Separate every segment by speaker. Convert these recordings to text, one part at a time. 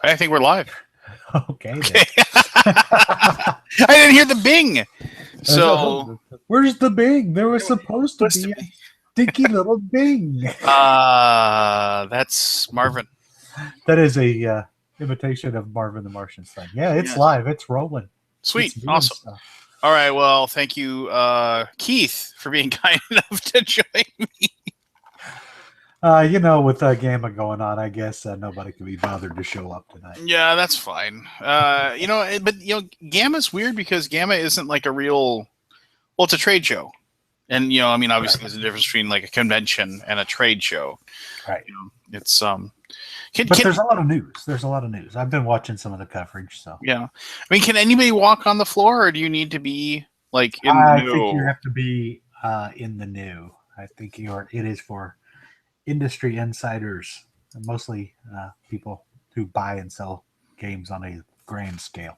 Speaker 1: I think we're live.
Speaker 2: Okay, then.
Speaker 1: I didn't hear the bing. So
Speaker 2: Where's the Bing? There was supposed to
Speaker 1: supposed to
Speaker 2: be a stinky little Bing.
Speaker 1: that's Marvin.
Speaker 2: That is a imitation of Marvin the Martian's son. Yeah, it's
Speaker 1: Yes.
Speaker 2: live. It's rolling.
Speaker 1: Sweet.
Speaker 2: It's doing
Speaker 1: Awesome.
Speaker 2: stuff.
Speaker 1: All right. Well, thank you, Keith, for being kind enough to join me.
Speaker 2: With Gamma going on, I guess nobody can be bothered to show up tonight.
Speaker 1: Yeah, that's fine. But Gamma's weird because Gamma isn't like a real. Well, it's a trade show, and obviously there's a difference between like a convention and a trade show.
Speaker 2: Right.
Speaker 1: It's
Speaker 2: But there's a lot of news. There's a lot of news. I've been watching some of the coverage. So
Speaker 1: yeah, I mean, can anybody walk on the floor, or do you need to be like in the
Speaker 2: I
Speaker 1: know?
Speaker 2: think you have to be in the new. I think it is for industry insiders, mostly people who buy and sell games on a grand scale,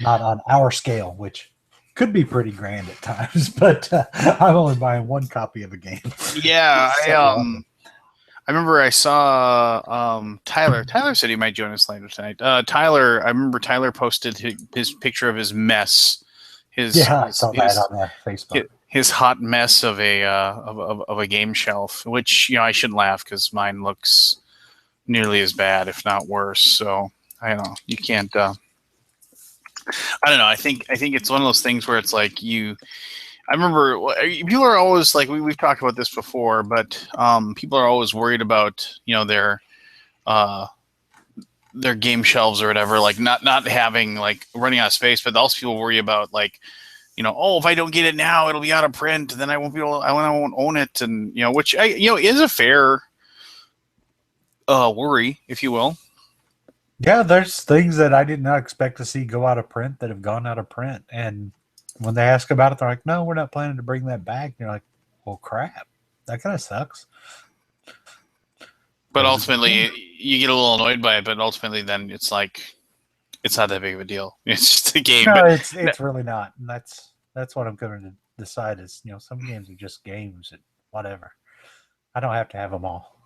Speaker 2: not on our scale, which could be pretty grand at times. But I'm only buying one copy of a game.
Speaker 1: Yeah, I remember I saw Tyler. Tyler said he might join us later tonight. Tyler, I remember Tyler posted his picture of his mess. I saw that on Facebook. His hot mess of a game shelf, which I shouldn't laugh because mine looks nearly as bad, if not worse. So I don't know. You can't. I don't know. I think it's one of those things where it's like you. I remember people are always like we've talked about this before, but people are always worried about their game shelves or whatever, like not having like running out of space. But also people worry about like if I don't get it now, it'll be out of print, and then I won't be able. I won't own it, and which is a fair worry, if you will.
Speaker 2: Yeah, there's things that I did not expect to see go out of print that have gone out of print, and when they ask about it, they're like, "No, we're not planning to bring that back." And you're like, "Well, crap, that kind of sucks."
Speaker 1: But ultimately, you get a little annoyed by it. But ultimately, then it's like it's not that big of a deal. It's just a game.
Speaker 2: No, it's really not. And that's what I'm going to decide is, some games are just games and whatever. I don't have to have them all.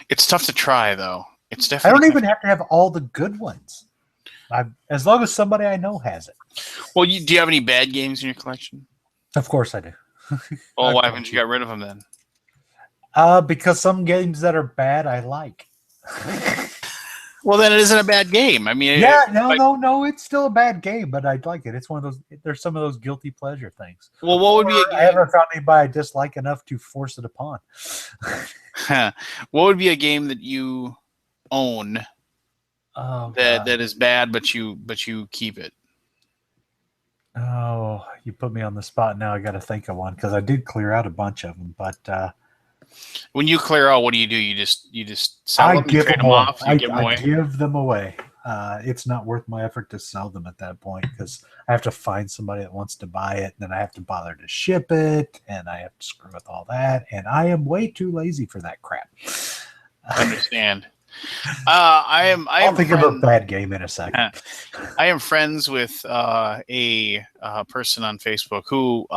Speaker 1: It's tough to try, though. It's
Speaker 2: I
Speaker 1: definitely.
Speaker 2: don't even have to have all the good ones. As long as somebody I know has it.
Speaker 1: Well, do you have any bad games in your collection?
Speaker 2: Of course I do.
Speaker 1: Well, why haven't you got rid of them then?
Speaker 2: Because some games that are bad I like.
Speaker 1: Well, then it isn't a bad game. I mean,
Speaker 2: no, it's still a bad game, but I like it. It's one of those. There's some of those guilty pleasure things.
Speaker 1: Well, what would be a game?
Speaker 2: I haven't found anybody I dislike enough to force it upon.
Speaker 1: What would be a game that you own that is bad, but you keep it?
Speaker 2: Oh, you put me on the spot now. I got to think of one because I did clear out a bunch of them, but.
Speaker 1: When you clear out, what do? You just sell them, trade them off,
Speaker 2: I give them away. It's not worth my effort to sell them at that point because I have to find somebody that wants to buy it, and then I have to bother to ship it, and I have to screw with all that, and I am way too lazy for that crap.
Speaker 1: I understand. I'll
Speaker 2: think of a bad game in a second.
Speaker 1: I am friends with a person on Facebook who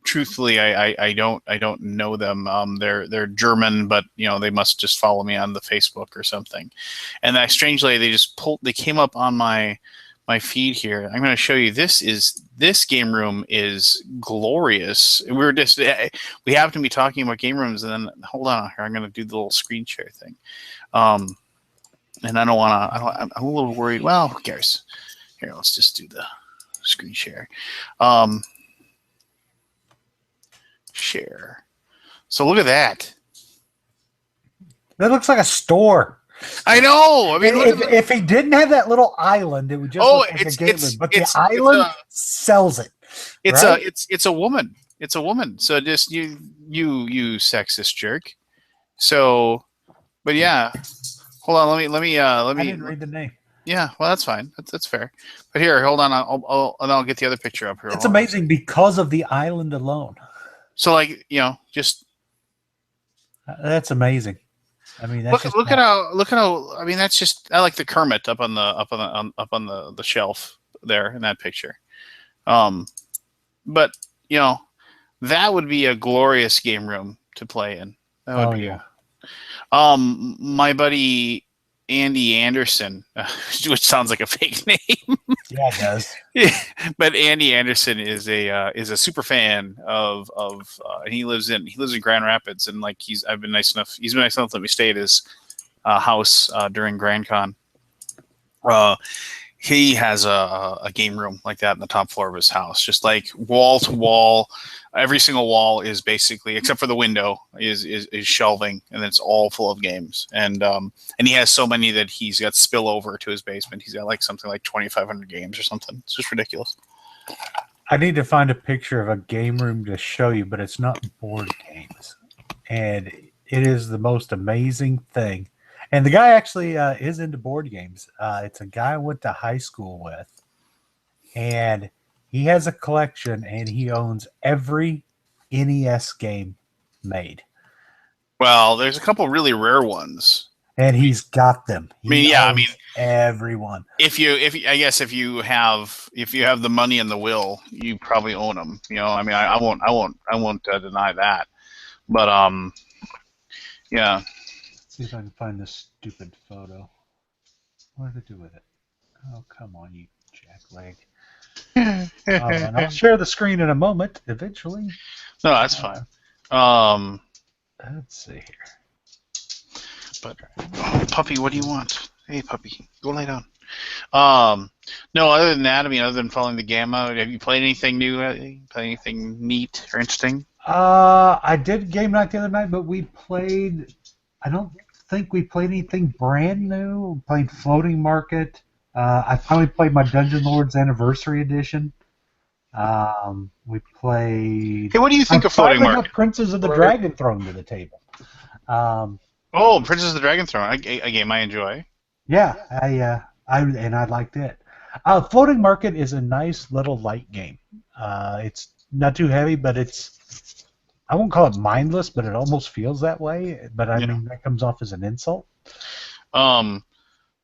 Speaker 1: truthfully, I don't know them. They're German, but they must just follow me on the Facebook or something. And strangely, they came up on my feed here. I'm going to show you. This game room is glorious. We happen to be talking about game rooms, and then hold on here. I'm going to do the little screen share thing. And I don't want to. I'm a little worried. Well, who cares? Here, let's just do the screen share. Share. So look at that.
Speaker 2: That looks like a store.
Speaker 1: I know. I mean,
Speaker 2: if he didn't have that little island, it would just look like a game room. But the island sells it.
Speaker 1: It's a woman. It's a woman. So just you sexist jerk. So, but yeah. Hold on. Let me. I
Speaker 2: didn't read the name.
Speaker 1: Yeah, well, that's fine. That's fair. But here, hold on. I'll get the other picture up here.
Speaker 2: It's amazing because of the island alone.
Speaker 1: So, like, just
Speaker 2: that's amazing. I mean,
Speaker 1: look at how. I mean, that's just. I like the Kermit up on the shelf there in that picture. But that would be a glorious game room to play in. That would be.
Speaker 2: Yeah.
Speaker 1: My buddy Andy Anderson, which sounds like a fake name.
Speaker 2: Yeah, it does.
Speaker 1: But Andy Anderson is a super fan of and he lives in Grand Rapids, and like he's been nice enough to let me stay at his house during Grand Con. He has a game room like that in the top floor of his house, just like wall to wall. Every single wall is basically, except for the window, is shelving, and it's all full of games. And he has so many that he's got spillover to his basement. He's got like something like 2,500 games or something. It's just ridiculous.
Speaker 2: I need to find a picture of a game room to show you, but it's not board games, and it is the most amazing thing. And the guy actually is into board games. It's a guy I went to high school with, and he has a collection, and he owns every NES game made.
Speaker 1: Well, there's a couple really rare ones,
Speaker 2: and he's got them.
Speaker 1: He owns
Speaker 2: everyone.
Speaker 1: If you have the money and the will, you probably own them. You know, I mean, I won't deny that. But yeah.
Speaker 2: See if I can find this stupid photo. What did I do with it? Oh, come on, you jackleg. And I'll share the screen in a moment, eventually.
Speaker 1: No, that's fine.
Speaker 2: Let's see here.
Speaker 1: But, puppy, what do you want? Hey, puppy, go lay down. No, other than that, I mean, other than following the gamma, have you played anything new? Played anything neat or interesting?
Speaker 2: I did game night the other night, but we played... I don't think we played anything brand new. We played Floating Market. I finally played my Dungeon Lords Anniversary Edition. We played...
Speaker 1: Hey, what do you think of Floating Market?
Speaker 2: Got Princes of the Dragon Throne to the table.
Speaker 1: Princes of the Dragon Throne, a game I enjoy.
Speaker 2: Yeah, I liked it. Floating Market is a nice little light game. It's not too heavy, but it's... I won't call it mindless, but it almost feels that way. But I mean, that comes off as an insult.
Speaker 1: Princes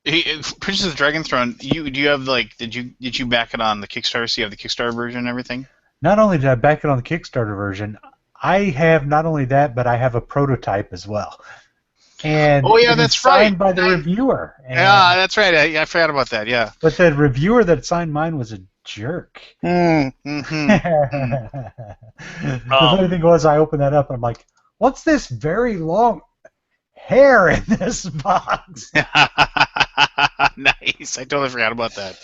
Speaker 1: of the Dragon Throne. Do you have like? Did you back it on the Kickstarter? So you have the Kickstarter version and everything.
Speaker 2: Not only did I back it on the Kickstarter version, I have not only that, but I have a prototype as well. And
Speaker 1: that's
Speaker 2: signed by the reviewer. And,
Speaker 1: that's right. I forgot about that. Yeah.
Speaker 2: But the reviewer that signed mine was a jerk.
Speaker 1: Mm-hmm.
Speaker 2: The funny thing was, I opened that up and I'm like, "What's this very long hair in this box?"
Speaker 1: Nice. I totally forgot about that.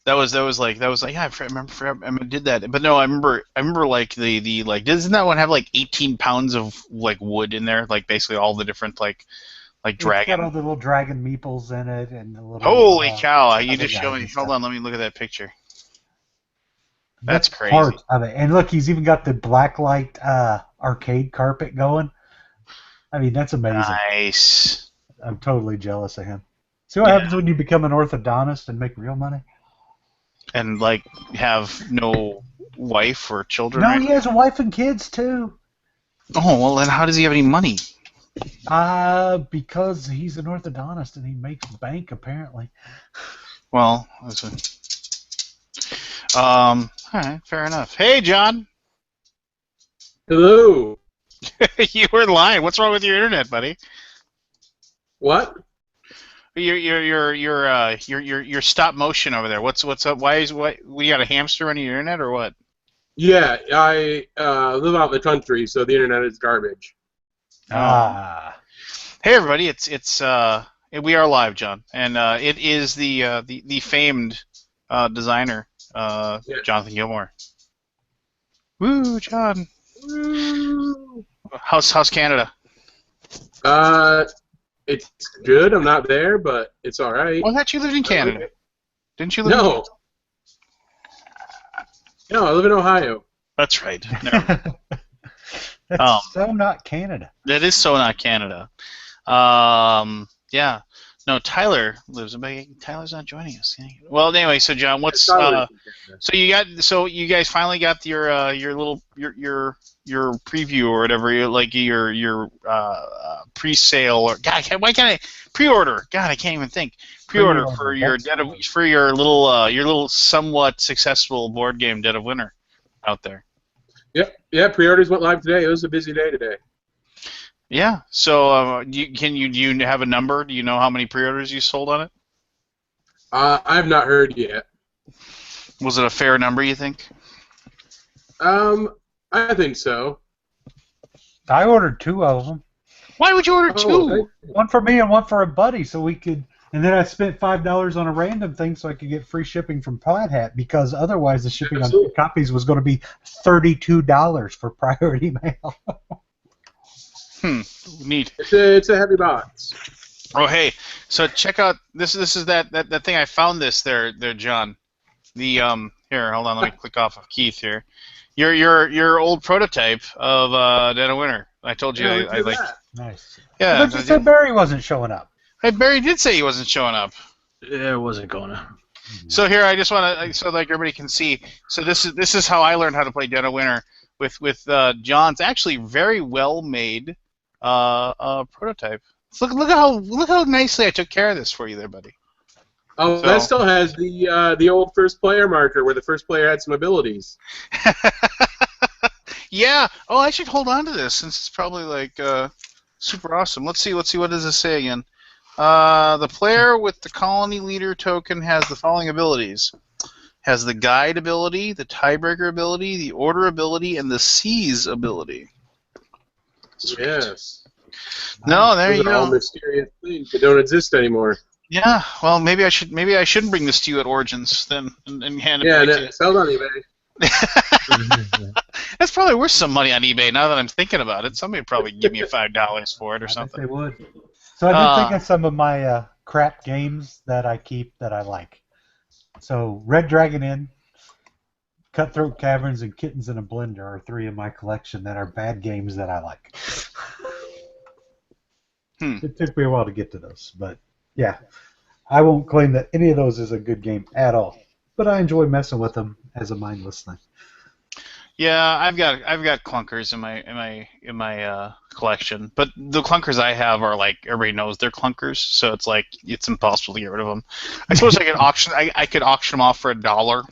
Speaker 1: That was like yeah, I remember did that, but no, I remember like the doesn't that one have like 18 pounds of like wood in there, like basically all the different like dragon.
Speaker 2: It's got all the little dragon meeples in it and the little.
Speaker 1: Holy cow! You just showed me. Hold on, let me look at that picture. That's crazy.
Speaker 2: Part of it. And look, he's even got the blacklight arcade carpet going. I mean, that's amazing.
Speaker 1: Nice.
Speaker 2: I'm totally jealous of him. See what happens when you become an orthodontist and make real money?
Speaker 1: And like have no wife or children?
Speaker 2: No, he has a wife and kids too.
Speaker 1: Oh well, then how does he have any money?
Speaker 2: Because he's an orthodontist and he makes bank apparently.
Speaker 1: Well, all right, fair enough. Hey, John.
Speaker 3: Hello.
Speaker 1: You were lying. What's wrong with your internet, buddy?
Speaker 3: What?
Speaker 1: Your stop motion over there. What's up? We got a hamster running your internet or what?
Speaker 3: Yeah, I live out in the country, so the internet is garbage.
Speaker 1: Hey everybody, we are live, John, and it is the famed designer Jonathan Gilmore. Woo, John.
Speaker 3: Woo.
Speaker 1: How's Canada?
Speaker 3: It's good. I'm not there, but it's all right.
Speaker 1: Well, I thought you lived in Canada. Didn't you live?
Speaker 3: No. No, I live in Ohio.
Speaker 1: That's right.
Speaker 2: No. That's so not Canada.
Speaker 1: That is so not Canada. Yeah. No, Tyler lives, but Tyler's not joining us. Well, anyway, so John, what's so you guys finally got your preview or whatever, your pre-sale or God, why can't I pre-order? God, I can't even think. Pre-order for your little somewhat successful board game Dead of Winter out there.
Speaker 3: Yep. Yeah. Pre-orders went live today. It was a busy day today.
Speaker 1: Yeah. So, do you have a number? Do you know how many pre-orders you sold on it?
Speaker 3: I have not heard yet.
Speaker 1: Was it a fair number, you think?
Speaker 3: I think so.
Speaker 2: I ordered 2 of them.
Speaker 1: Why would you order
Speaker 3: Oh,
Speaker 1: two?
Speaker 2: One for me and one for a buddy, so we could. And then I spent $5 on a random thing so I could get free shipping from Plaid Hat, because otherwise the shipping
Speaker 3: Absolutely.
Speaker 2: on copies was going to be $32 for priority mail.
Speaker 1: Neat.
Speaker 3: It's a heavy box.
Speaker 1: Oh, hey. So check out this. This is that thing I found. There, John. The here. Hold on. Let me click off of Keith here. Your old prototype of Dead of Winter. I told you I like.
Speaker 3: that.
Speaker 2: Nice.
Speaker 1: Yeah.
Speaker 2: But you said Barry wasn't showing up.
Speaker 1: Hey, Barry did say he wasn't showing up.
Speaker 4: It wasn't gonna.
Speaker 1: So here, I just want to, so like everybody can see. So this is how I learned how to play Dead of Winter with John's actually very well made prototype. Look how nicely I took care of this for you there, buddy.
Speaker 3: Oh,
Speaker 1: So-
Speaker 3: that still has the old first player marker where the first player had some abilities.
Speaker 1: Yeah. Oh, I should hold on to this since it's probably like super awesome. Let's see. What does this say again? The player with the colony leader token has the following abilities: has the guide ability, the tiebreaker ability, the order ability, and the seize ability. Sweet.
Speaker 3: Yes.
Speaker 1: No, there you
Speaker 3: Those are all
Speaker 1: go.
Speaker 3: mysterious things that don't exist anymore.
Speaker 1: Yeah. Well, maybe I shouldn't bring this to you at Origins then and hand it
Speaker 3: Yeah,
Speaker 1: back to you.
Speaker 3: and sell on eBay.
Speaker 1: That's probably worth some money on eBay now that I'm thinking about it. Somebody would probably give me $5 for it or
Speaker 2: I bet
Speaker 1: something.
Speaker 2: they would. So I did think of some of my crap games that I keep that I like. So Red Dragon Inn, Cutthroat Caverns, and Kittens in a Blender are 3 in my collection that are bad games that I like. It took me a while to get to those, but yeah, I won't claim that any of those is a good game at all. But I enjoy messing with them as a mindless thing.
Speaker 1: Yeah, I've got clunkers in my collection, but the clunkers I have are like everybody knows they're clunkers, so it's like it's impossible to get rid of them. I suppose I could auction them off for $1,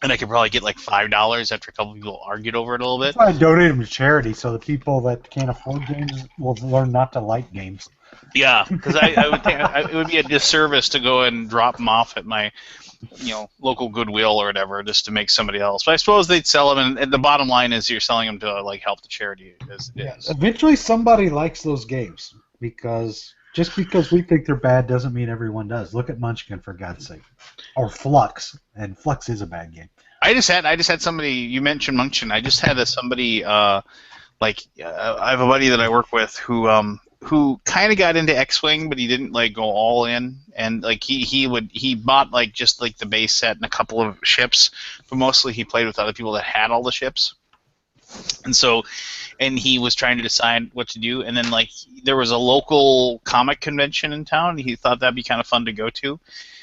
Speaker 1: and I could probably get like $5 after a couple people argued over it a little bit.
Speaker 2: I donate them to charity so the people that can't afford games will learn not to like games.
Speaker 1: Yeah, because I would think it would be a disservice to go and drop them off at my local Goodwill or whatever just to make somebody else. But I suppose they'd sell them, and the bottom line is you're selling them to like help the charity as it is.
Speaker 2: Eventually somebody likes those games, because just because we think they're bad doesn't mean everyone does. Look at Munchkin, for God's sake. Or Flux, and Flux is a bad game.
Speaker 1: I just had somebody, you mentioned Munchkin, I just had somebody I have a buddy that I work with who kind of got into X-Wing, but he didn't like go all in, and like he bought like just like the base set and a couple of ships, but mostly he played with other people that had all the ships, and he was trying to decide what to do, and then like there was a local comic convention in town, and he thought that'd be kind of fun to go to.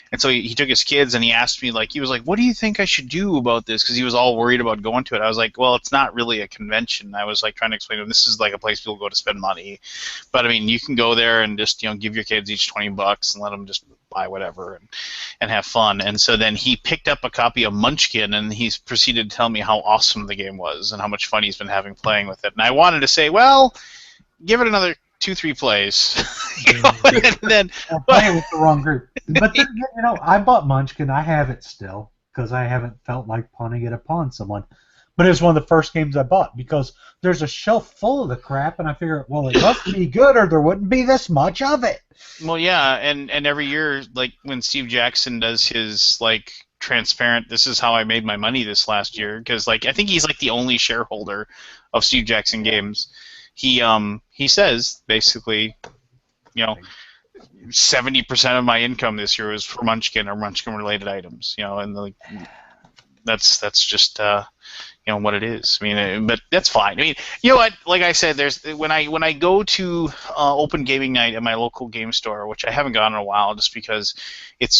Speaker 1: And so he took his kids, and he asked me, like, he was like, what do you think I should do about this? Because he was all worried about going to it. I was like, well, it's not really a convention. I was, like, trying to explain to him, this is, like, a place people go to spend money. But, I mean, you can go there and just, give your kids each $20 and let them just buy whatever and have fun. And so then he picked up a copy of Munchkin, and he proceeded to tell me how awesome the game was and how much fun he's been having playing with it. And I wanted to say, well, give it another 2-3 plays. And then
Speaker 2: I'm playing with the wrong group. But then, I bought Munchkin. I have it still because I haven't felt like pawning it upon someone. But it was one of the first games I bought because there's a shelf full of the crap, and I figure, well, it must be good or there wouldn't be this much of it.
Speaker 1: Well, yeah, and every year, like when Steve Jackson does his like transparent, this is how I made my money this last year, because like I think he's like the only shareholder of Steve Jackson Games. He says basically, 70% of my income this year was for Munchkin or Munchkin-related items. And like that's just what it is. I mean, but that's fine. I mean, you know what? Like I said, there's when I go to open gaming night at my local game store, which I haven't gone in a while, just because it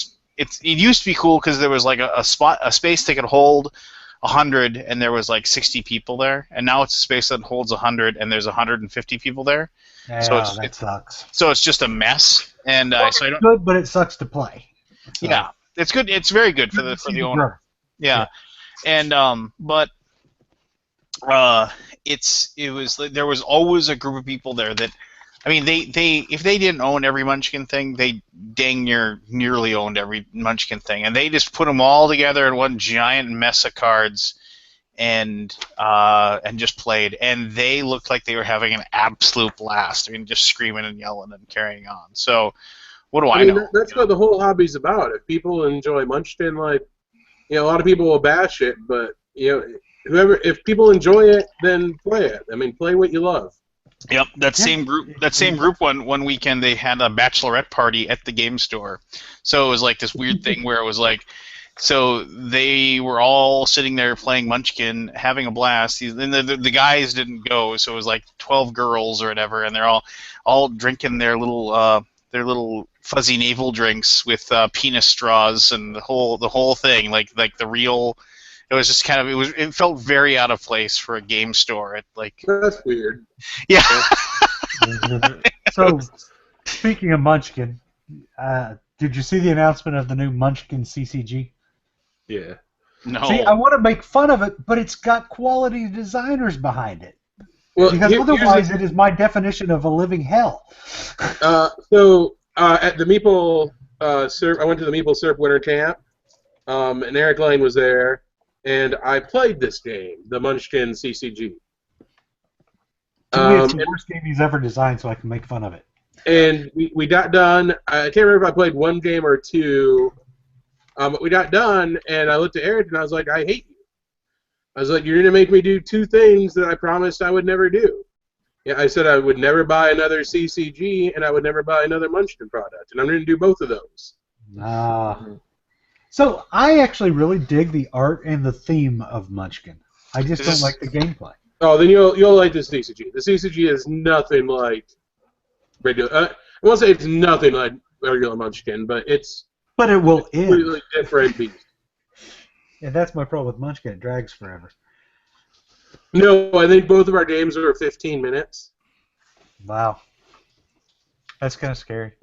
Speaker 1: used to be cool because there was like a space that could hold 100 and there was like 60 people there, and now it's a space that holds 100 and there's 150 people there.
Speaker 2: Yeah,
Speaker 1: so
Speaker 2: that sucks.
Speaker 1: So it's just a mess, and so I don't.
Speaker 2: Good, but it sucks to play. So.
Speaker 1: Yeah, it's good. It's very good for the owner. Yeah, and but there was always a group of people there that, I mean, they if they didn't own every Munchkin thing, they dang nearly owned every Munchkin thing, and they just put them all together in one giant mess of cards, and just played, and they looked like they were having an absolute blast. I mean, just screaming and yelling and carrying on. So, what do I
Speaker 3: mean,
Speaker 1: know?
Speaker 3: that's what the whole hobby's about. If people enjoy Munchkin, like, a lot of people will bash it, but if people enjoy it, then play it. I mean, play what you love.
Speaker 1: Yep, that same group one weekend they had a bachelorette party at the game store. So it was like this weird thing where it was like, so they were all sitting there playing Munchkin, having a blast. And the guys didn't go, so it was like 12 girls or whatever, and they're all drinking their little fuzzy navel drinks with penis straws and the whole thing, like the real. It was just kind of it felt very out of place for a game store.
Speaker 3: That's weird.
Speaker 1: Yeah.
Speaker 2: So, speaking of Munchkin, did you see the announcement of the new Munchkin CCG?
Speaker 3: Yeah.
Speaker 1: No.
Speaker 2: See, I want to make fun of it, but it's got quality designers behind it.
Speaker 3: Well,
Speaker 2: because otherwise, it is my definition of a living hell.
Speaker 3: So at the Meeple Surf, I went to the Meeple Surf Winter Camp, and Eric Lane was there, and I played this game, the Munchkin CCG.
Speaker 2: To me, it's the worst game he's ever designed, so I can make fun of it.
Speaker 3: And we got done. I can't remember if I played one game or two. But we got done, and I looked at Eric, and I was like, I hate you. I was like, you're going to make me do two things that I promised I would never do. Yeah, I said I would never buy another CCG, and I would never buy another Munchkin product, and I'm going to do both of those.
Speaker 2: So I actually really dig the art and the theme of Munchkin. I just don't like the gameplay.
Speaker 3: Oh, then you'll like the CCG. The CCG is nothing like regular. I won't say it's nothing like regular Munchkin, but it's.
Speaker 2: But it will end.
Speaker 3: Completely different beast.
Speaker 2: Yeah, that's my problem with Munchkin. It drags forever.
Speaker 3: No, I think both of our games are 15 minutes.
Speaker 2: Wow. That's kind of scary.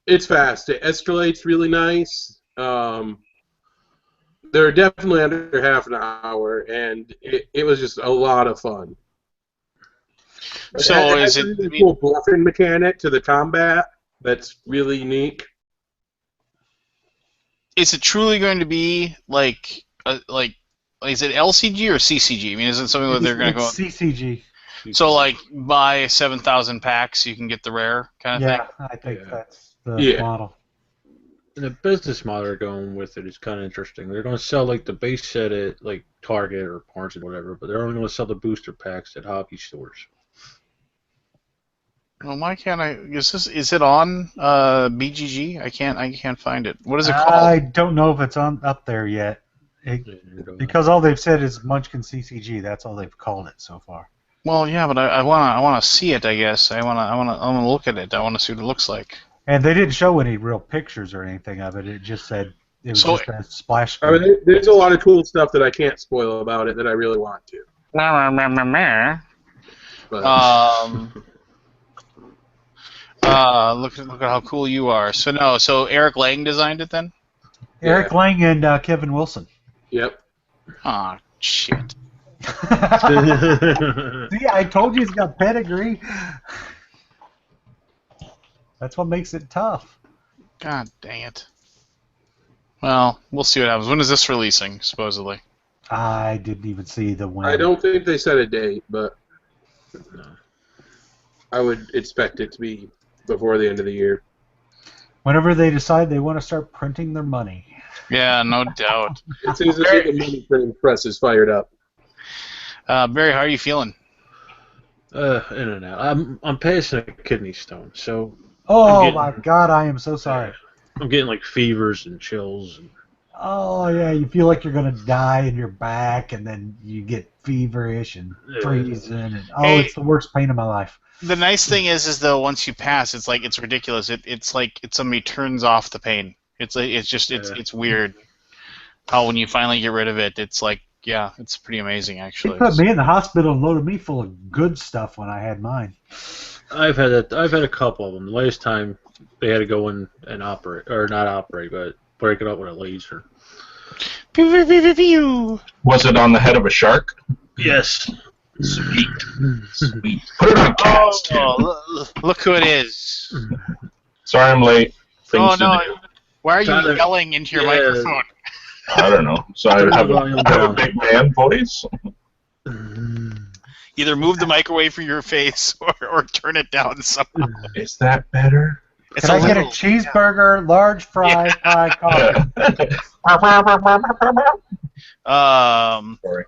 Speaker 3: It's fast. It escalates really nice. They're definitely under half an hour, and it was just a lot of fun.
Speaker 1: So
Speaker 3: is it a cool bluffing mechanic to the combat that's really unique?
Speaker 1: Is it truly going to be like is it LCG or CCG? I mean, is it something that they're going to go
Speaker 2: CCG?
Speaker 1: So like buy 7,000 packs, you can get the rare kind of thing.
Speaker 2: Yeah, I think that's the model.
Speaker 4: The business model they're going with it is kind of interesting. They're going to sell like the base set at like Target or Barnes and whatever, but they're only going to sell the booster packs at hobby stores.
Speaker 1: Well, why can't I? Is it on BGG? I can't find it. What is it called?
Speaker 2: I don't know if it's up there yet. Because all they've said is Munchkin CCG. That's all they've called it so far.
Speaker 1: Well, yeah, but I wanna see it. I guess I wanna look at it. I wanna see what it looks like.
Speaker 2: And they didn't show any real pictures or anything of it. It just said it was just a splash screen.
Speaker 3: I mean, there's a lot of cool stuff that I can't spoil about it that I really want to.
Speaker 1: Look at how cool you are. So Eric Lang designed it then?
Speaker 2: Eric Lang and Kevin Wilson.
Speaker 3: Yep.
Speaker 1: Aw, shit.
Speaker 2: See, I told you he's got pedigree. That's what makes it tough.
Speaker 1: God dang it. Well, we'll see what happens. When is this releasing, supposedly?
Speaker 2: I didn't even see the when.
Speaker 3: I don't think they set a date, but I would expect it to be before the end of the year.
Speaker 2: Whenever they decide they want to start printing their money.
Speaker 1: Yeah, no doubt.
Speaker 3: It seems as if the money printing press is fired up.
Speaker 1: Barry, how are you feeling?
Speaker 4: In and out. I'm passing a kidney stone, so.
Speaker 2: Oh my God! I am so sorry.
Speaker 4: I'm getting like fevers and chills.
Speaker 2: Oh yeah, you feel like you're gonna die in your back, and then you get feverish and freezing, and it's the worst pain of my life.
Speaker 1: The nice thing is though, once you pass, it's like it's ridiculous. It's like somebody turns off the pain. It's weird how when you finally get rid of it, it's like it's pretty amazing actually.
Speaker 2: They put me in the hospital and loaded me full of good stuff when I had mine.
Speaker 4: I've had a couple of them. The last time they had to go in and operate, or not operate, but break it up with a laser.
Speaker 5: Was it on the head of a shark?
Speaker 4: Yes.
Speaker 5: Sweet. Sweet. Put it on cast.
Speaker 1: Look who it is.
Speaker 5: Sorry I'm late. Things to do.
Speaker 1: Why are you
Speaker 4: Tyler,
Speaker 1: yelling into your
Speaker 4: yeah.
Speaker 1: microphone?
Speaker 5: I don't know. So I
Speaker 4: Turn
Speaker 5: have
Speaker 4: the volume
Speaker 5: a
Speaker 4: down.
Speaker 5: big man voice.
Speaker 1: Either move the mic away from your face or turn it down somehow.
Speaker 5: Is that better?
Speaker 1: It's
Speaker 2: Can I get a
Speaker 1: little-
Speaker 2: cheeseburger, large fry, high coffee?
Speaker 5: Sorry.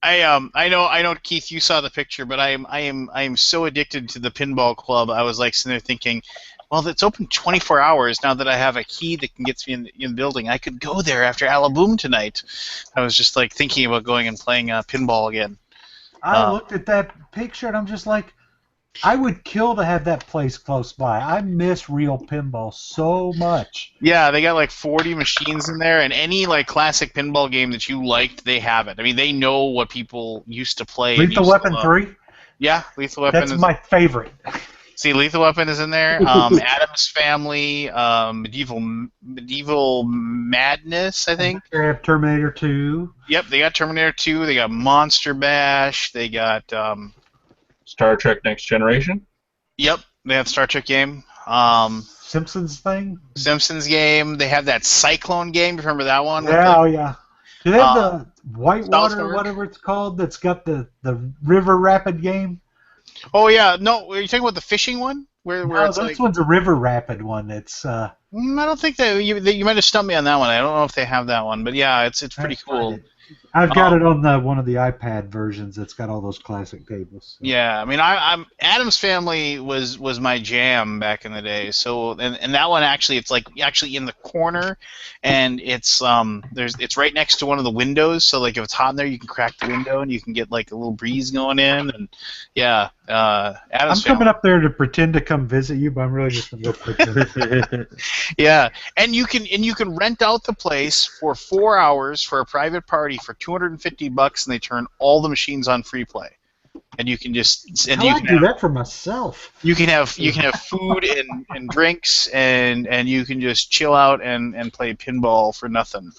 Speaker 1: I know, Keith, you saw the picture, but I am so addicted to the pinball club. I was like sitting there thinking, well, it's open 24 hours now that I have a key that can get me in the building. I could go there after Alaboom tonight. I was just like thinking about going and playing pinball again.
Speaker 2: I looked at that picture and I'm just like, I would kill to have that place close by. I miss real pinball so much.
Speaker 1: Yeah, they got like 40 machines in there, and any like classic pinball game that you liked, they have it. I mean, they know what people used to play. and
Speaker 2: Lethal
Speaker 1: used to
Speaker 2: Weapon
Speaker 1: love.
Speaker 2: 3?
Speaker 1: Yeah, Lethal Weapon.
Speaker 2: That's my favorite.
Speaker 1: See, Lethal Weapon is in there. Addams Family, Medieval Madness, I think.
Speaker 2: They have Terminator 2.
Speaker 1: Yep, they got Terminator 2. They got Monster Bash. They got.
Speaker 5: Star Trek Next Generation.
Speaker 1: Yep, they have Star Trek game.
Speaker 2: Simpsons thing?
Speaker 1: Simpsons game. They have that Cyclone game. Remember that one?
Speaker 2: Yeah, oh yeah. Do they have the Whitewater,
Speaker 1: South
Speaker 2: or
Speaker 1: Park?
Speaker 2: whatever it's called, that's got the River Rapid game?
Speaker 1: Oh yeah, no. Are you talking about the fishing one? Where
Speaker 2: No,
Speaker 1: it's
Speaker 2: this
Speaker 1: like.
Speaker 2: one's a River Rapid one. It's
Speaker 1: I don't think that you might have stumped me on that one. I don't know if they have that one, but yeah, it's pretty cool.
Speaker 2: I've got it on one of the iPad versions. It's got all those classic tables. So.
Speaker 1: Yeah, I mean, I'm Addams Family was my jam back in the day. So and that one actually, it's like actually in the corner, and it's it's right next to one of the windows. So like if it's hot in there, you can crack the window and you can get like a little breeze going in. And yeah, Addams
Speaker 2: I'm coming up there to pretend to come visit you, but I'm really just gonna go pretend.
Speaker 1: Yeah, and you can rent out the place for 4 hours for a private party for $250, and they turn all the machines on free play. And you can just and
Speaker 2: How
Speaker 1: you
Speaker 2: I
Speaker 1: can
Speaker 2: do
Speaker 1: have,
Speaker 2: that for myself.
Speaker 1: you can have food and drinks and you can just chill out and play pinball for nothing.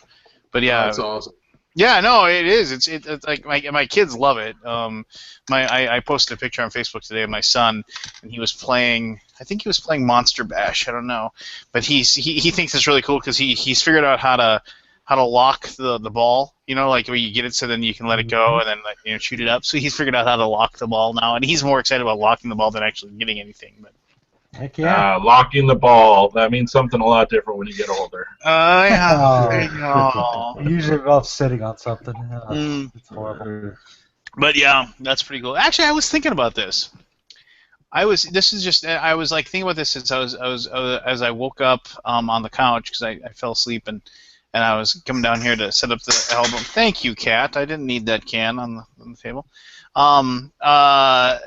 Speaker 1: But yeah,
Speaker 3: That's awesome.
Speaker 1: yeah, no, it is. It's like my kids love it. I posted a picture on Facebook today of my son, and he was playing. I think he was playing Monster Bash. I don't know, but he thinks it's really cool because he's figured out how to lock the ball. You know, like where you get it so then you can let it go and then like, shoot it up. So he's figured out how to lock the ball now, and he's more excited about locking the ball than actually getting anything. But
Speaker 2: Heck yeah.
Speaker 5: Locking the ball. That means something a lot different when you get older.
Speaker 1: yeah.
Speaker 2: It usually involves sitting on something. It's horrible.
Speaker 1: But yeah, that's pretty cool. Actually, I was thinking about this. I was like thinking about this since I was as I woke up on the couch because I fell asleep and I was coming down here to set up the album. Thank you, Kat. I didn't need that can on the table. I'll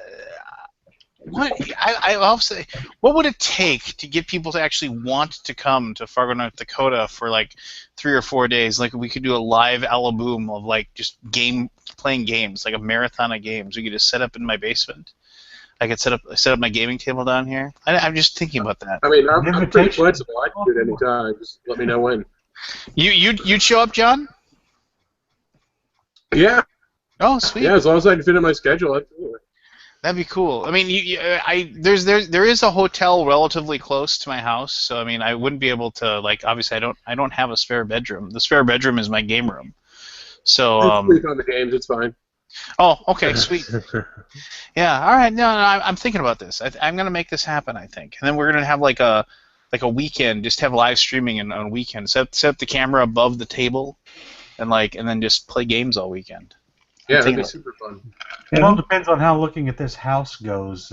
Speaker 1: say, what would it take to get people to actually want to come to Fargo, North Dakota for like 3 or 4 days? Like we could do a live Alaboom of like just playing games, like a marathon of games. We could just set up in my basement. I could set up my gaming table down here. I'm just thinking about that.
Speaker 3: I mean, I'm pretty flexible. I can do it anytime. Just let me know when.
Speaker 1: You'd show up, John?
Speaker 3: Yeah.
Speaker 1: Oh, sweet.
Speaker 3: Yeah, as long as I can fit in my schedule, I'd do it.
Speaker 1: That'd be cool. I mean, there is a hotel relatively close to my house, so I mean, I wouldn't be able to like. Obviously, I don't have a spare bedroom. The spare bedroom is my game room. So
Speaker 3: Sleep on the games. It's fine.
Speaker 1: Oh, okay, sweet. Yeah, all right. No, I'm thinking about this. I'm gonna make this happen. I think, and then we're gonna have like a weekend. Just have live streaming on a weekend. Set up the camera above the table, and then just play games all weekend.
Speaker 3: Yeah, that'd be super fun.
Speaker 2: It all depends on how looking at this house goes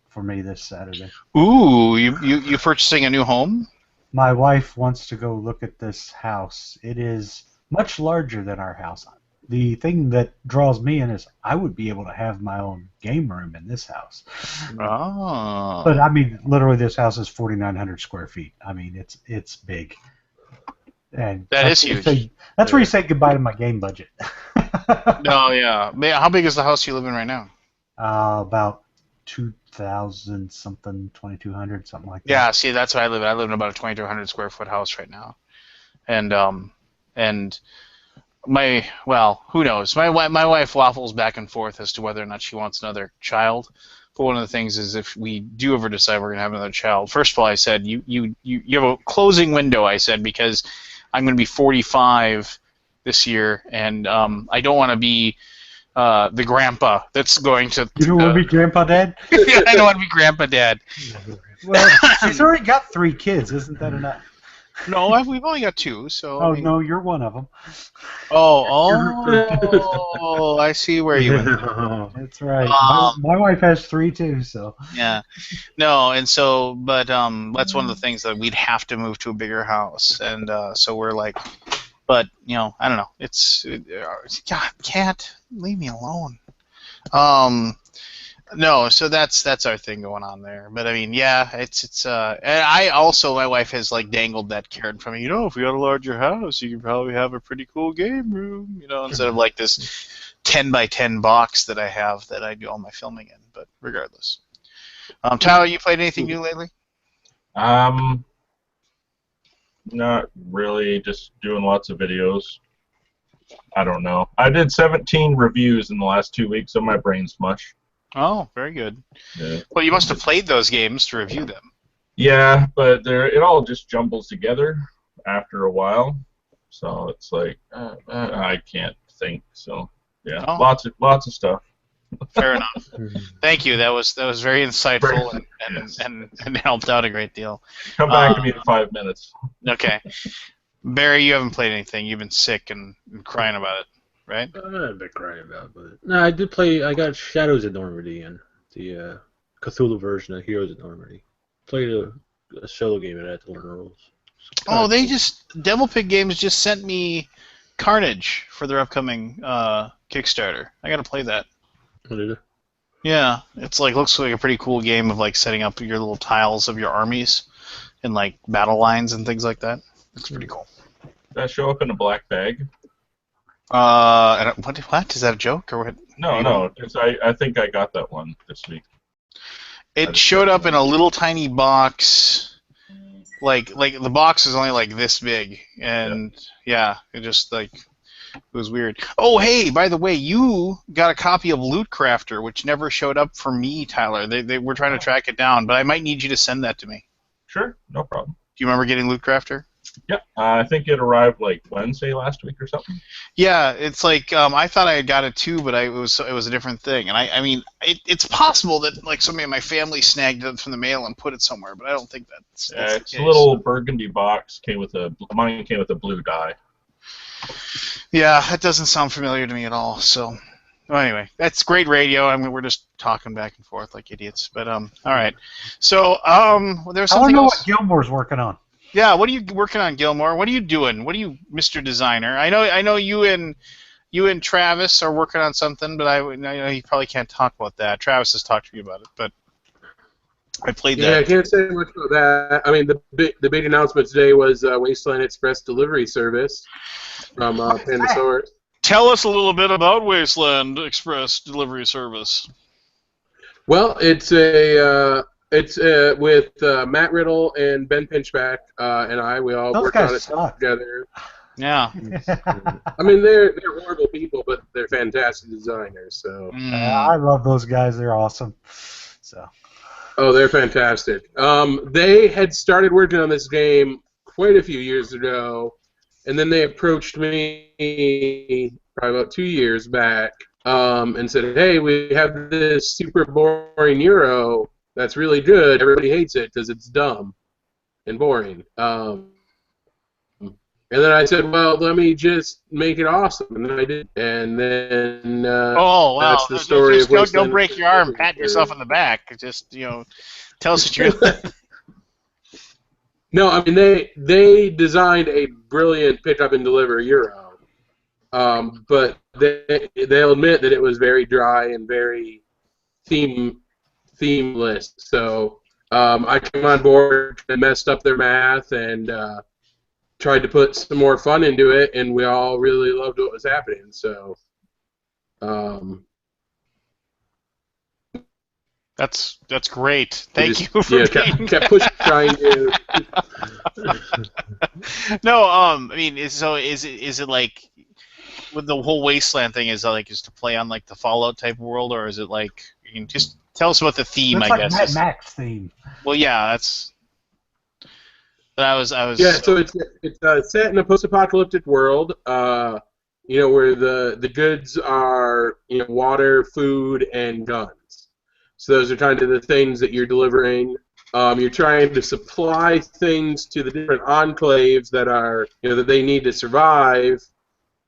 Speaker 2: for me this Saturday.
Speaker 1: Ooh, you purchasing a new home?
Speaker 2: My wife wants to go look at this house. It is much larger than our house. The thing that draws me in is I would be able to have my own game room in this house.
Speaker 1: Oh.
Speaker 2: But I mean, literally, this house is 4,900 square feet. I mean, it's big. And
Speaker 1: that is huge.
Speaker 2: That's where you say goodbye to my game budget.
Speaker 1: No, yeah. How big is the house you live in right now?
Speaker 2: About 2,000 something, 2,200, something like that.
Speaker 1: Yeah, see, that's where I live. I live in about a 2,200 square foot house right now, and who knows? My wife waffles back and forth as to whether or not she wants another child. But one of the things is, if we do ever decide we're going to have another child, first of all, I said you have a closing window. I said, because I'm going to be 45 this year, and I don't want to be the grandpa that's going to.
Speaker 2: You don't want to be Grandpa Dad?
Speaker 1: Yeah, I don't want to be Grandpa Dad.
Speaker 2: Well, she's already got 3 kids. Isn't that enough?
Speaker 1: No, we've only got 2. So.
Speaker 2: Oh, no, you're one of them.
Speaker 1: Oh, I see where you went.
Speaker 2: That's right. My wife has 3 too, so.
Speaker 1: Yeah. No, and so, but that's one of the things that we'd have to move to a bigger house, and so we're like, but I don't know. God, cat, leave me alone. No, so that's our thing going on there. But I mean, yeah, it's and I also, my wife has like dangled that carrot from me. If we got a larger house, you can probably have a pretty cool game room, instead of like this 10x10 box that I have that I do all my filming in. But regardless, Tyler, you played anything new lately?
Speaker 5: Not really. Just doing lots of videos. I don't know. I did 17 reviews in the last 2 weeks, so my brain's mush.
Speaker 1: Oh, very good.
Speaker 5: Yeah.
Speaker 1: Well, you must have played those games to review them.
Speaker 5: Yeah, but it all just jumbles together after a while. So it's like I can't think. So yeah, lots of stuff.
Speaker 1: Fair enough. Thank you. That was very insightful and helped out a great deal.
Speaker 5: Come back to me in 5 minutes.
Speaker 1: Okay. Barry, you haven't played anything. You've been sick and crying about it, right?
Speaker 4: I've been crying about it, but no, I did play. I got Shadows of Normandy and the Cthulhu version of Heroes of Normandy. Played a solo game and I had to learn the rules.
Speaker 1: Oh, Devil Pig Games just sent me Carnage for their upcoming Kickstarter. I got to play that.
Speaker 4: What did it?
Speaker 1: Yeah, it's looks like a pretty cool game of like setting up your little tiles of your armies and like battle lines and things like that. Looks pretty cool.
Speaker 5: Did that show up in a black bag?
Speaker 1: What? Is that a joke or what?
Speaker 5: No. I think I got that one this week.
Speaker 1: It showed up in a little tiny box. Like the box is only like this big, and yeah, it just it was weird. Oh, hey, by the way, you got a copy of Loot Crafter, which never showed up for me, Tyler. They were trying to track it down, but I might need you to send that to me.
Speaker 5: Sure, no problem.
Speaker 1: Do you remember getting Loot Crafter?
Speaker 5: Yeah, I think it arrived like Wednesday last week or something.
Speaker 1: Yeah, it's like I thought I had got it too, but it was a different thing. And I mean, it's possible that like somebody in my family snagged it from the mail and put it somewhere, but I don't think that's
Speaker 5: it's a little burgundy box. Mine came with a blue die.
Speaker 1: Yeah, that doesn't sound familiar to me at all. So, well, anyway, that's great radio. I mean, we're just talking back and forth like idiots. But all right. So there's something
Speaker 2: I want to know
Speaker 1: else.
Speaker 2: what Gilmore's working on.
Speaker 1: Yeah, what are you working on, Gilmore? What are you doing? What are you, Mr. Designer? I know you and Travis are working on something, but I know you probably can't talk about that. Travis has talked to me about it, but I played that.
Speaker 3: Yeah, I can't say much about that. I mean, the big announcement today was Wasteland Express delivery service from Pandasaurus.
Speaker 1: Tell us a little bit about Wasteland Express delivery service.
Speaker 3: Well, it's with Matt Riddle and Ben Pinchback and we all worked on it together.
Speaker 1: Yeah.
Speaker 3: I mean, they're horrible people, but they're fantastic designers. So
Speaker 2: I love those guys. They're awesome. So.
Speaker 3: Oh, they're fantastic. They had started working on this game quite a few years ago, and then they approached me probably about 2 years back and said, "Hey, we have this super boring Euro that's really good. Everybody hates it because it's dumb and boring." And then I said, "Well, let me just make it awesome," and then I did. And then
Speaker 1: wow,
Speaker 3: that's the story
Speaker 1: just
Speaker 3: of
Speaker 1: don't break your arm, pat yourself on the back. Just tell us what you're.
Speaker 3: No, I mean they designed a brilliant pick up and deliver Euro, but they'll admit that it was very dry and very themeless. So I came on board and messed up their math and tried to put some more fun into it, and we all really loved what was happening. So
Speaker 1: that's great. Thank you for
Speaker 3: kept pushing, trying to.
Speaker 1: No, I mean, is it like with the whole wasteland thing is to play on like the Fallout type world, or is it like you can just tell us about the theme?
Speaker 2: That's
Speaker 1: I
Speaker 2: like
Speaker 1: guess.
Speaker 2: Mad Max theme.
Speaker 1: Well, yeah, that's. But I was.
Speaker 3: Yeah, so it's set in a post-apocalyptic world. Where the goods are water, food, and guns. So those are kind of the things that you're delivering. You're trying to supply things to the different enclaves that are that they need to survive.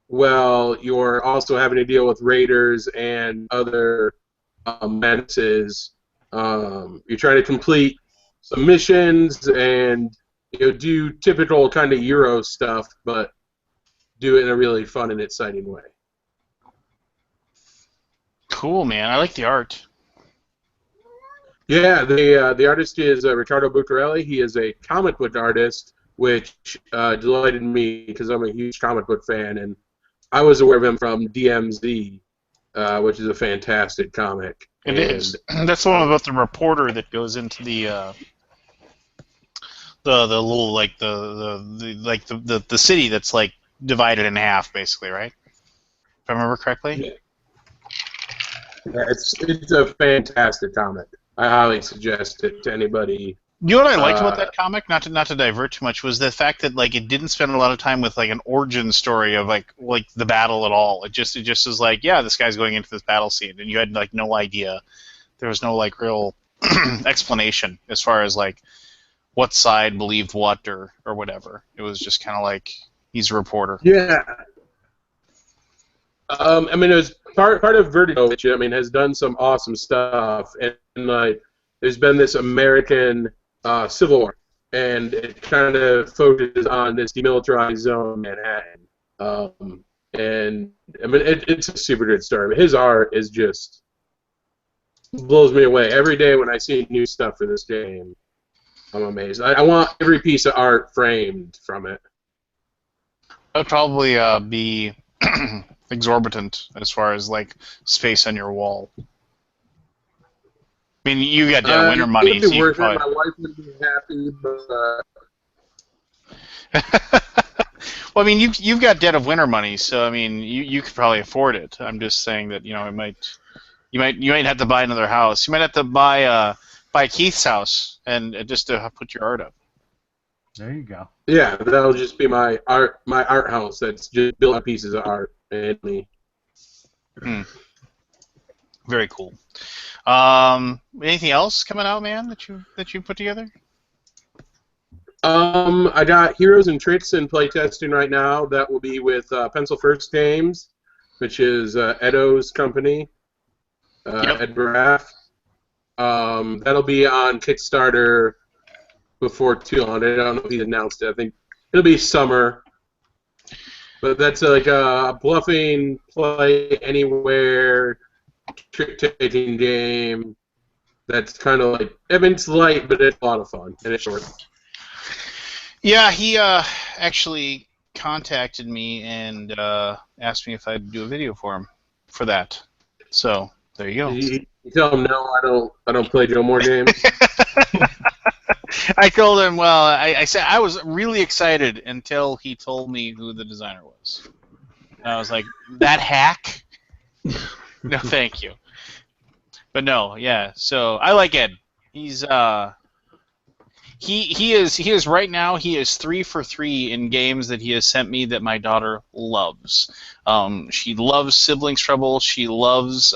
Speaker 3: Well, you're also having to deal with raiders and other menaces. You're trying to complete some missions and do typical kind of Euro stuff, but do it in a really fun and exciting way.
Speaker 1: Cool, man. I like the art.
Speaker 3: Yeah, the artist is Riccardo Buccarelli. He is a comic book artist, which delighted me because I'm a huge comic book fan, and I was aware of him from DMZ, which is a fantastic comic.
Speaker 1: It is. That's the one about the reporter that goes into the little like the city that's like divided in half, basically, right? If I remember correctly.
Speaker 3: Yeah, it's a fantastic comic. I highly suggest it to anybody.
Speaker 1: You know what I liked about that comic? Not to divert too much, was the fact that like it didn't spend a lot of time with like an origin story of like the battle at all. It just was like, yeah, this guy's going into this battle scene, and you had like no idea. There was no like real explanation as far as like what side believed what or whatever. It was just kind of like he's a reporter.
Speaker 3: Yeah. I mean, it was part of Vertigo, which has done some awesome stuff, and like there's been this American Civil War, and it kind of focuses on this demilitarized zone, Manhattan, and I mean it's a super good story. His art is just blows me away every day when I see new stuff for this game. I'm amazed. I want every piece of art framed from it.
Speaker 1: That'd probably be exorbitant as far as like space on your wall. I mean, you got winter money,
Speaker 3: it'd be
Speaker 1: so you
Speaker 3: worth
Speaker 1: probably...
Speaker 3: it. My wife would be happy, but
Speaker 1: well, I mean, you've got Dead of Winter money, so I mean, you could probably afford it. I'm just saying that you might have to buy another house. You might have to buy Keith's house and just to put your art up.
Speaker 2: There you go.
Speaker 3: Yeah, that'll just be my art house. That's just built on pieces of art and me.
Speaker 1: Very cool. Anything else coming out, man, that you put together?
Speaker 3: I got Heroes and Tricks in playtesting right now. That will be with Pencil First Games, which is Edo's company, Ed Braff. That'll be on Kickstarter before too long. I don't know if he announced it. I think it'll be summer. But that's like a bluffing, play anywhere, trick-taking game. That's kind of like, I mean, it's light, but it's a lot of fun, and it's short.
Speaker 1: Yeah, he actually contacted me and asked me if I'd do a video for him for that. So there you go.
Speaker 3: You tell him no, I don't play Joe Moore games.
Speaker 1: I told him, well, I said I was really excited until he told me who the designer was. And I was like, that hack? No, thank you. But no, yeah. So I like Ed. He's he is right now. He is 3 for 3 in games that he has sent me that my daughter loves. She loves Siblings Trouble. She loves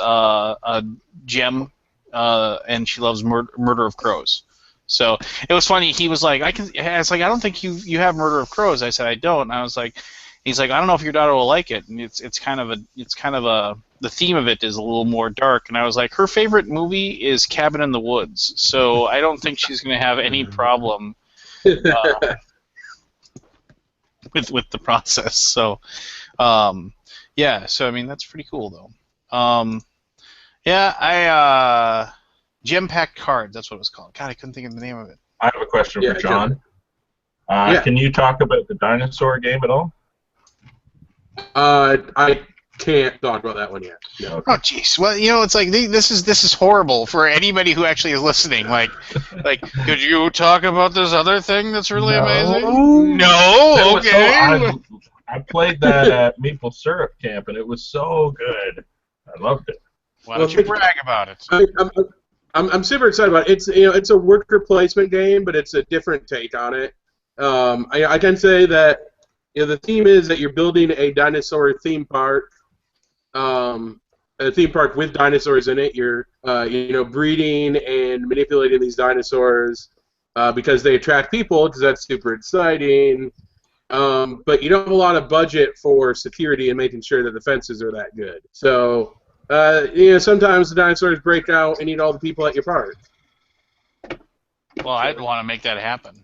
Speaker 1: Gem, and she loves Murder of Crows. So it was funny. He was like, I was like, I don't think you have Murder of Crows. I said, I don't. And I was like, he's like, I don't know if your daughter will like it. And it's kind of the theme of it is a little more dark. And I was like, her favorite movie is Cabin in the Woods. So I don't think she's going to have any problem with the process. So yeah. So I mean, that's pretty cool though. Yeah, Gem Pack Cards, that's what it was called. God, I couldn't think of the name of it.
Speaker 5: I have a question for John. Can you talk about the dinosaur game at all?
Speaker 3: I can't talk about that one yet.
Speaker 5: No.
Speaker 1: Oh, jeez. Well, it's like this is horrible for anybody who actually is listening. Like, could you talk about this other thing that's really amazing? No. Okay.
Speaker 5: I played that at Maple Syrup Camp, and it was so good. I loved it.
Speaker 1: Why don't you brag about it?
Speaker 3: I'm super excited about it. It's a worker placement game, but it's a different take on it. I can say that the theme is that you're building a dinosaur theme park, a theme park with dinosaurs in it. You're breeding and manipulating these dinosaurs because they attract people, because that's super exciting. But you don't have a lot of budget for security and making sure that the fences are that good. So, sometimes the dinosaurs break out and eat all the people at your park.
Speaker 1: Well, I'd want to make that happen.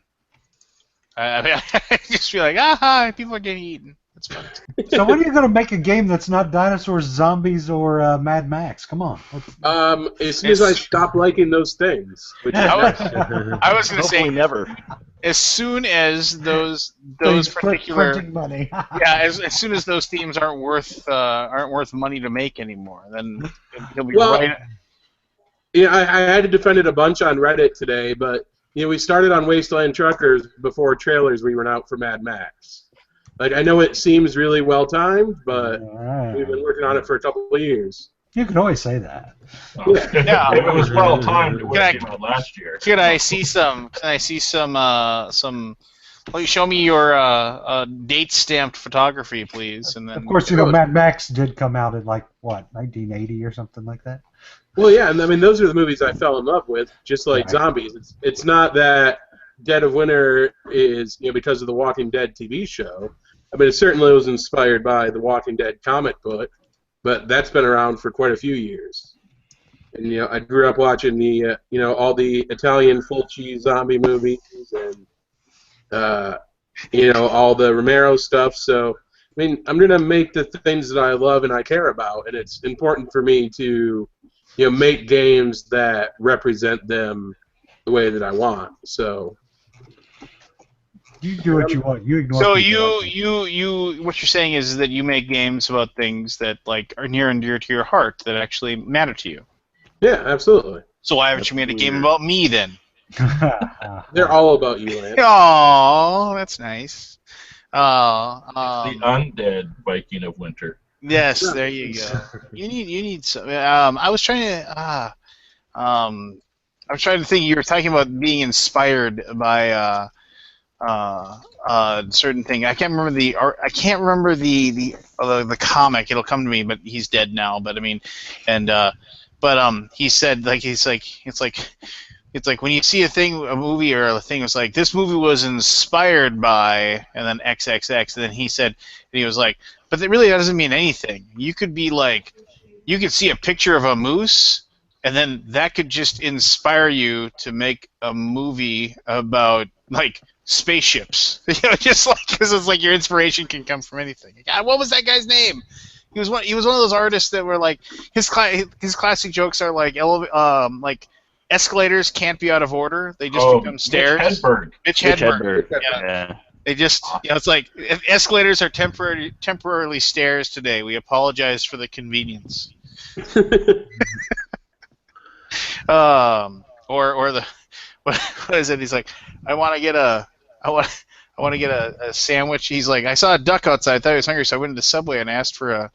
Speaker 1: I just be like, hi, people are getting eaten. That's fun.
Speaker 2: So when are you going to make a game that's not dinosaurs, zombies, or Mad Max? Come on.
Speaker 3: As soon as I stop liking those things. Which
Speaker 1: I was going to say
Speaker 6: never.
Speaker 1: As soon as those particular
Speaker 2: printing money.
Speaker 1: as soon as those themes aren't worth money to make anymore, then he'll be right.
Speaker 3: Yeah, I had to defend it a bunch on Reddit today, but we started on Wasteland Truckers before trailers we went out for Mad Max. Like, I know it seems really well timed, but we've been working on it for a couple of years.
Speaker 2: You can always say that.
Speaker 1: Yeah,
Speaker 5: it was well timed. It came out last year.
Speaker 1: Can I see some? Will you show me your date stamped photography, please? And then,
Speaker 2: of course, Mad Max did come out in 1980 or something like that.
Speaker 3: Well, yeah, and I mean those are the movies I fell in love with, just like zombies. It's not that Dead of Winter is because of the Walking Dead TV show. I mean, it certainly was inspired by the Walking Dead comic book, but that's been around for quite a few years. And I grew up watching the all the Italian full cheese zombie movies and all the Romero stuff. So I mean, I'm gonna make the things that I love and I care about, and it's important for me to make games that represent them the way that I want. So
Speaker 2: you do what you want. You ignore.
Speaker 1: So what you're saying is that you make games about things that are near and dear to your heart that actually matter to you.
Speaker 3: Yeah, absolutely.
Speaker 1: So why haven't you made a game about me then?
Speaker 3: They're all about you, Lance.
Speaker 1: Oh, that's nice.
Speaker 5: The undead Viking of Winter.
Speaker 1: Yes, there you go. You need some. I was trying to think. You were talking about being inspired by certain thing. I can't remember the art. I can't remember the comic. It'll come to me, but he's dead now. But I mean, he said it's like when you see a movie or a thing, it's like this movie was inspired by, and then XXX, and then he was like, but that really doesn't mean anything. You could be like, you could see a picture of a moose, and then that could just inspire you to make a movie about spaceships. Just because it's like your inspiration can come from anything. God, what was that guy's name? He was one of those artists that were like his classic jokes are like escalators can't be out of order. They just become stairs. Mitch Hedberg. Yeah. They just, it's like escalators are temporarily stairs today. We apologize for the convenience. Or the what is it? He's like, I want to get a sandwich. He's like, I saw a duck outside. I thought he was hungry, so I went to the Subway and asked for a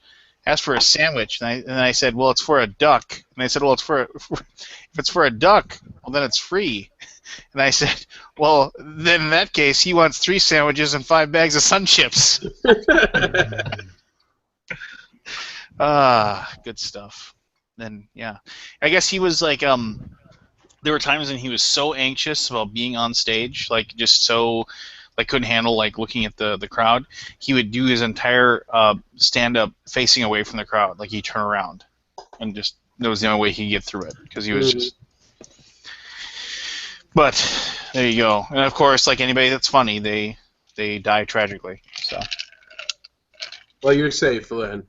Speaker 1: sandwich. And I said, well, it's for a duck. And they said, well, if it's for a duck, well, then it's free. And I said, well, then in that case, he wants 3 sandwiches and 5 bags of Sun Chips. Good stuff. Then, yeah. I guess he was like, there were times when he was so anxious about being on stage, just so, couldn't handle, looking at the crowd. He would do his entire stand-up facing away from the crowd. He'd turn around. And just, that was the only way he could get through it. Because he was just... But there you go. And of course, like anybody that's funny, they die tragically. So.
Speaker 3: Well, you're safe, Lynn.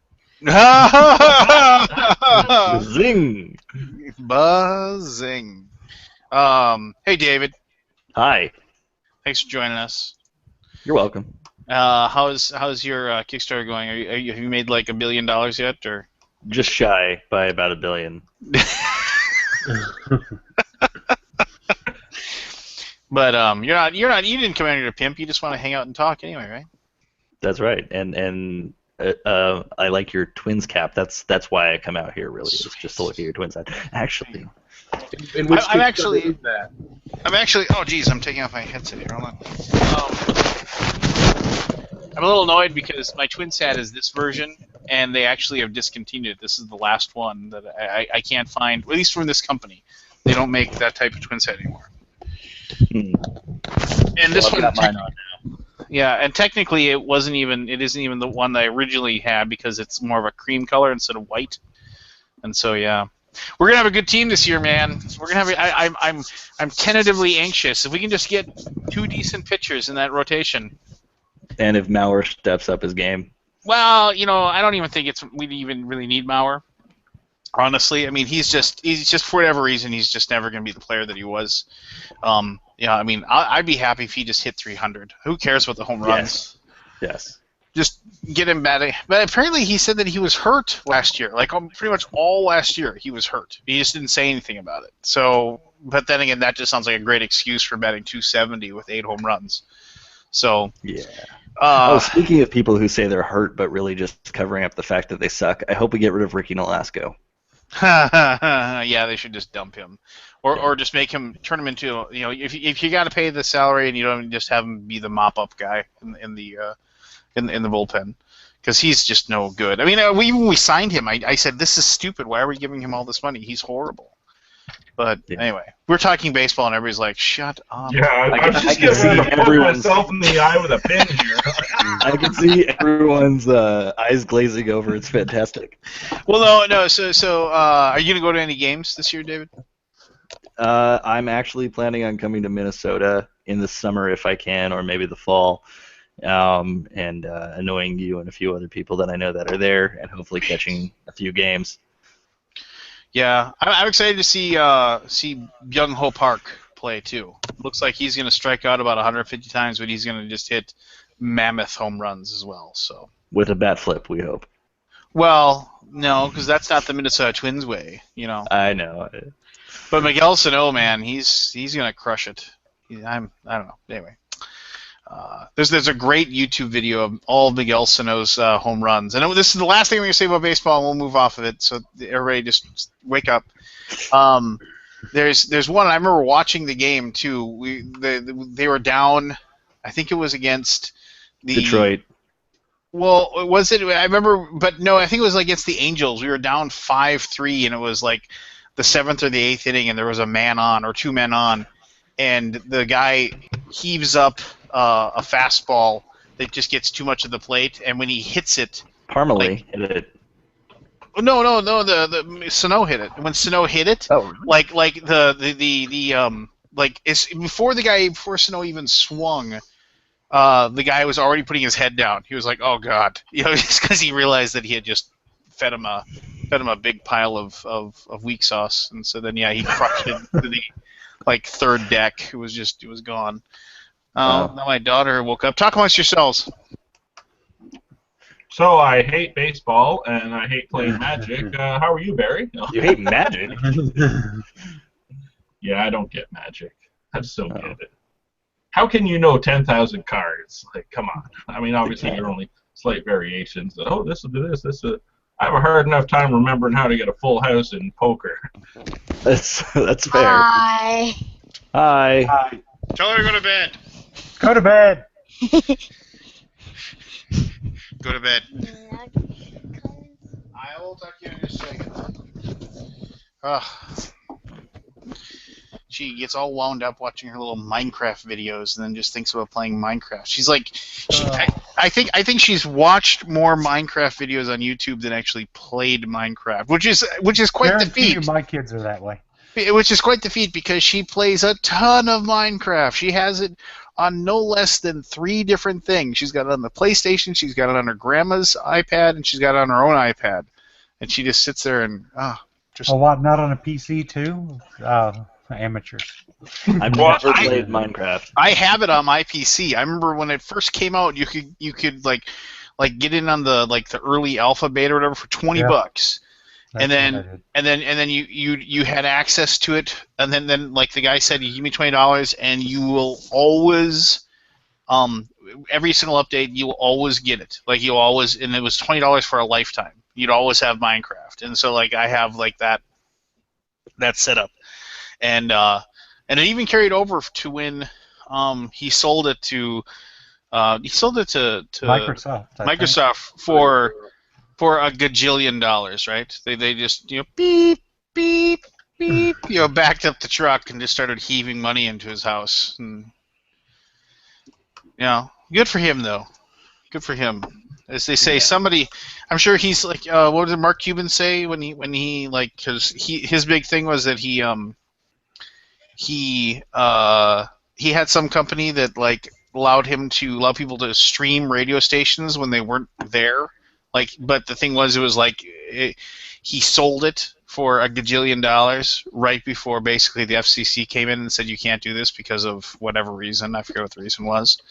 Speaker 6: Zing.
Speaker 1: Buzzing. Hey, David.
Speaker 6: Hi.
Speaker 1: Thanks for joining us.
Speaker 6: You're welcome.
Speaker 1: How's your Kickstarter going? Have you made $1 billion yet, or?
Speaker 6: Just shy by about $1 billion.
Speaker 1: But you didn't come in here to pimp. You just want to hang out and talk anyway, right?
Speaker 6: That's right. And I like your twins cap. That's why I come out here. Really, it's just to look at your twins side. Actually,
Speaker 3: In which
Speaker 1: I'm
Speaker 3: Kickstarter
Speaker 1: actually-
Speaker 3: is that?
Speaker 1: I'm actually. Oh, geez, I'm taking off my headset here. Hold on. I'm a little annoyed because my twin set is this version, and they actually have discontinued it. This is the last one that I can't find, at least from this company. They don't make that type of twin set anymore.
Speaker 6: hmm.
Speaker 1: And this
Speaker 6: Well,
Speaker 1: one,
Speaker 6: I've got mine on.
Speaker 1: yeah, and technically it isn't even the one that I originally had because it's more of a cream color instead of white. And so yeah, we're gonna have a good team this year, man. We're gonna have. I'm tentatively anxious. If we can just get 2 decent pitchers in that rotation.
Speaker 6: And if Mauer steps up his game,
Speaker 1: Well, I don't even think we even really need Mauer. Honestly, I mean, he's just for whatever reason he's just never going to be the player that he was. Yeah, I mean, I'd be happy if he just hit 300. Who cares about the home runs?
Speaker 6: yes.
Speaker 1: Just get him batting. But apparently he said that he was hurt last year. Like pretty much all last year he was hurt. He just didn't say anything about it. So, but then again, that just sounds like a great excuse for batting 270 with 8 home runs. So
Speaker 6: Yeah. Speaking of people who say they're hurt but really just covering up the fact that they suck, I hope we get rid of Ricky Nolasco.
Speaker 1: yeah, they should just dump him, or just turn him into if you got to pay the salary and you don't just have him be the mop up guy in the bullpen, because he's just no good. I mean, when we signed him, I said this is stupid. Why are we giving him all this money? He's horrible. But anyway, we're talking baseball and everybody's like, shut up.
Speaker 5: Yeah, I'm just
Speaker 6: can see
Speaker 5: going to poke
Speaker 6: everyone's-
Speaker 5: myself in the eye with a pin here.
Speaker 6: I can see everyone's eyes glazing over. It's fantastic.
Speaker 1: Well, no. So, are you gonna go to any games this year, David?
Speaker 6: I'm actually planning on coming to Minnesota in the summer if I can, or maybe the fall, and annoying you and a few other people that I know that are there, and hopefully catching a few games.
Speaker 1: Yeah, I'm excited to see Byung Ho Park play too. Looks like he's gonna strike out about 150 times, but he's gonna just hit mammoth home runs as well. So.
Speaker 6: With a bat flip, we hope.
Speaker 1: Well, no, because that's not the Minnesota Twins way,
Speaker 6: I know.
Speaker 1: But Miguel Sano, man, he's gonna crush it. I don't know. Anyway, there's a great YouTube video of all of Miguel Sano's home runs, and this is the last thing we're gonna say about baseball, and we'll move off of it. So everybody just wake up. There's one I remember watching the game too. They were down. I think it was against
Speaker 6: Detroit.
Speaker 1: Well, was it? I remember, but no, I think it was against the Angels. We were down 5-3, and it was like the 7th or the 8th inning, and there was a man on or 2 men on, and the guy heaves up a fastball that just gets too much of the plate, and when he hits it,
Speaker 6: Parmalee hit it.
Speaker 1: No, the Sano hit it. When Sano hit it, like it's before Sano even swung. The guy was already putting his head down. He was like, "Oh God," just because he realized that he had just fed him a big pile of weak sauce, and so then he crushed it to the third deck. It was gone. Now my daughter woke up. Talk amongst yourselves.
Speaker 5: So I hate baseball and I hate playing Magic. How are you, Barry? No.
Speaker 6: You hate Magic?
Speaker 5: Yeah, I don't get Magic. I just don't get it. How can you know 10,000 cards? Like, come on. I mean, obviously you're only slight variations. This will do this. I have a hard enough time remembering how to get a full house in poker.
Speaker 6: That's fair.
Speaker 7: Hi.
Speaker 6: Hi.
Speaker 1: Tell her to go to bed.
Speaker 2: Go to bed.
Speaker 1: Go to bed. I will talk to you in just a second. She gets all wound up watching her little Minecraft videos, and then just thinks about playing Minecraft. She's like, I think she's watched more Minecraft videos on YouTube than actually played Minecraft, which is quite the feat.
Speaker 2: My kids are that way.
Speaker 1: Which is quite the feat because she plays a ton of Minecraft. She has it on no less than 3 different things. She's got it on the PlayStation, she's got it on her grandma's iPad, and she's got it on her own iPad. And she just sits there and just.
Speaker 2: Oh, what? Not on a PC too? Amateurs.
Speaker 6: I've never played Minecraft.
Speaker 1: I have it on my PC. I remember when it first came out, you could like get in on the early alpha beta or whatever for $20. And then you had access to it, and then like the guy said, you give me $20 and you will always every single update you will always get it. Like you always, and it was $20 for a lifetime. You'd always have Minecraft, and so like I have like that setup, and it even carried over to when he sold it to
Speaker 2: Microsoft. I think.
Speaker 1: Microsoft for a gajillion dollars, right? They just beep beep beep backed up the truck and just started heaving money into his house. And, good for him though. Good for him. As they say, somebody. I'm sure he's like. What did Mark Cuban say when he like? Because his big thing was that he had some company that like allowed people to stream radio stations when they weren't there. Like, but the thing was, it was like he sold it for a gajillion dollars right before basically the FCC came in and said you can't do this because of whatever reason. I forget what the reason was.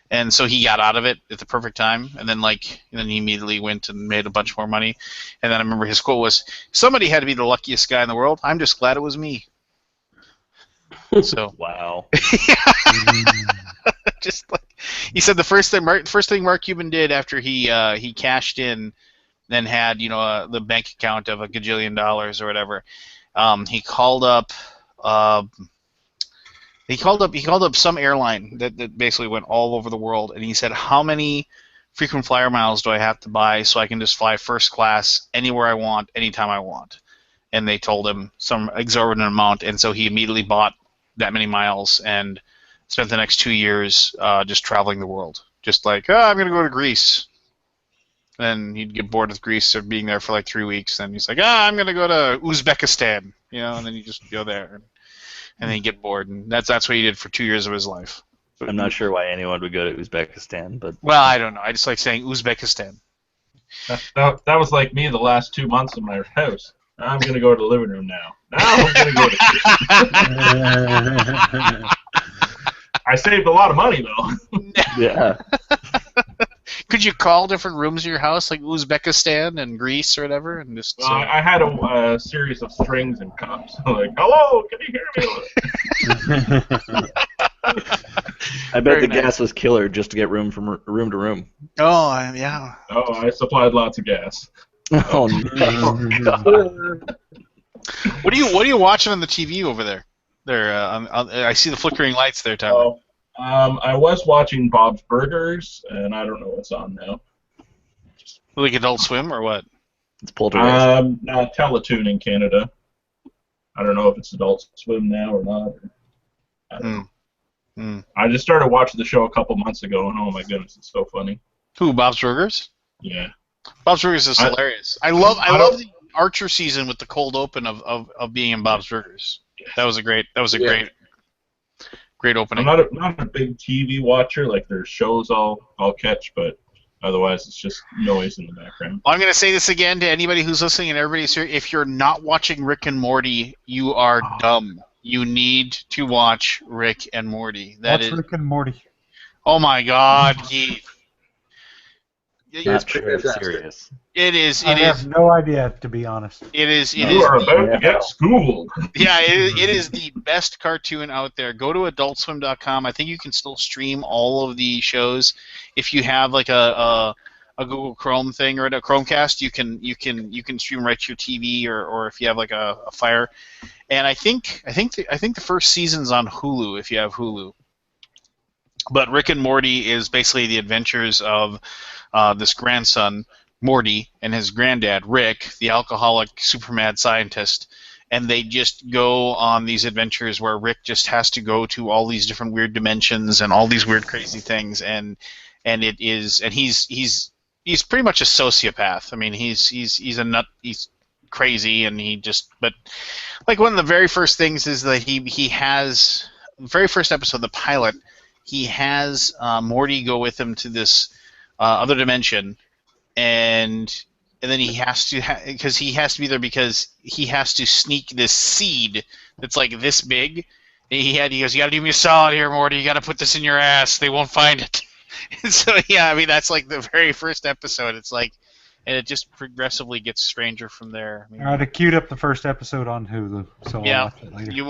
Speaker 1: And so he got out of it at the perfect time, and then he immediately went and made a bunch more money. And then I remember his quote was, "Somebody had to be the luckiest guy in the world. I'm just glad it was me." So
Speaker 6: Wow.
Speaker 1: just like he said, the first thing Mark Cuban did after he cashed in, then had the bank account of a gajillion dollars or whatever, he called up. He called up some airline that basically went all over the world, and he said, "How many frequent flyer miles do I have to buy so I can just fly first class anywhere I want, anytime I want?" And they told him some exorbitant amount, and so he immediately bought that many miles and spent the next 2 years just traveling the world. Just like, I'm going to go to Greece. Then he'd get bored with Greece or being there for like 3 weeks. Then he's like, I'm going to go to Uzbekistan, and then you just go there. And then you get bored. And that's what he did for 2 years of his life.
Speaker 6: I'm not sure why anyone would go to Uzbekistan, but...
Speaker 1: Well, I don't know. I just like saying Uzbekistan.
Speaker 5: That was like me the last 2 months in my house. I'm going to go to the living room now. Now I'm going to go to the kitchen. I saved a lot of money, though.
Speaker 6: Yeah.
Speaker 1: Could you call different rooms of your house, like Uzbekistan and Greece or whatever, and just?
Speaker 5: I had a series of strings and cups. Like, hello, can you hear me?
Speaker 6: I bet the gas was killer just to get room from room to room.
Speaker 1: Oh yeah.
Speaker 5: Oh, I supplied lots of gas.
Speaker 6: Oh no!
Speaker 1: What are you watching on the TV over there? I see the flickering lights there, Tyler.
Speaker 5: I was watching Bob's Burgers, and I don't know what's on now.
Speaker 1: Like Adult Swim or what?
Speaker 6: It's Poltergeist.
Speaker 5: Teletoon in Canada. I don't know if it's Adult Swim now or not. I don't know. I just started watching the show a couple months ago, and oh my goodness, it's so funny.
Speaker 1: Who, Bob's Burgers?
Speaker 5: Yeah. Bob's
Speaker 1: Burgers is hilarious. I love the Archer season with the cold open of being in Bob's Burgers. That was a great opening.
Speaker 5: I'm not a big TV watcher. Like there's shows I'll catch, but otherwise it's just noise in the background.
Speaker 1: I'm going to say this again to anybody who's listening and everybody's here. If you're not watching Rick and Morty, you are dumb. You need to watch Rick and Morty.
Speaker 2: What's Rick and Morty?
Speaker 1: Oh my God, Keith.
Speaker 6: Not serious.
Speaker 1: It is.
Speaker 2: I have no idea, to be honest.
Speaker 5: You are about to get schooled.
Speaker 1: Yeah, it is the best cartoon out there. Go to AdultSwim.com. I think you can still stream all of the shows. If you have like a Google Chrome thing or a Chromecast, you can stream right to your TV or if you have like a Fire. And I think the first season's on Hulu if you have Hulu. But Rick and Morty is basically the adventures of this grandson, Morty, and his granddad, Rick, the alcoholic, super mad scientist. And they just go on these adventures where Rick just has to go to all these different weird dimensions and all these weird, crazy things. And he's pretty much a sociopath. I mean, he's a nut. He's crazy, and but like one of the very first things is that he has the very first episode, the pilot. He has Morty go with him to this other dimension, and then he has to because he has to be there because he has to sneak this seed that's like this big. And he goes, "You got to do me a solid here, Morty. You got to put this in your ass. They won't find it." And so yeah, I mean that's like the very first episode. It's like, and it just progressively gets stranger from there. I mean,
Speaker 2: all right, I queued up the first episode on Hulu, so I'll watch it later.
Speaker 1: You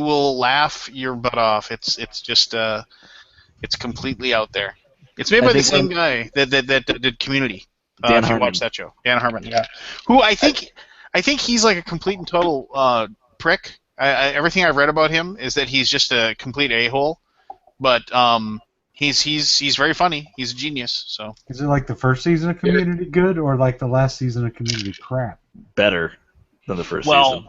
Speaker 1: will laugh your butt off. It's just It's completely out there. It's made
Speaker 6: I
Speaker 1: by the
Speaker 6: think
Speaker 1: same guy that did Community.
Speaker 6: Dan
Speaker 1: if you
Speaker 6: Harmon.
Speaker 1: watch that show, Dan Harmon. Yeah, who I think he's like a complete and total prick. Everything I've read about him is that he's just a complete a-hole, but he's very funny. He's a genius. So
Speaker 2: Is it like the first season of Community good, or like the last season of Community crap?
Speaker 6: Better than the first season.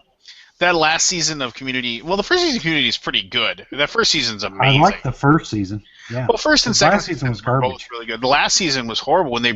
Speaker 1: That last season of Community, the first season of Community is pretty good. That first season's amazing.
Speaker 2: I like the first season. Yeah.
Speaker 1: Well, first and
Speaker 2: The
Speaker 1: second
Speaker 2: last season was
Speaker 1: were both
Speaker 2: garbage.
Speaker 1: really good. The last season was horrible when they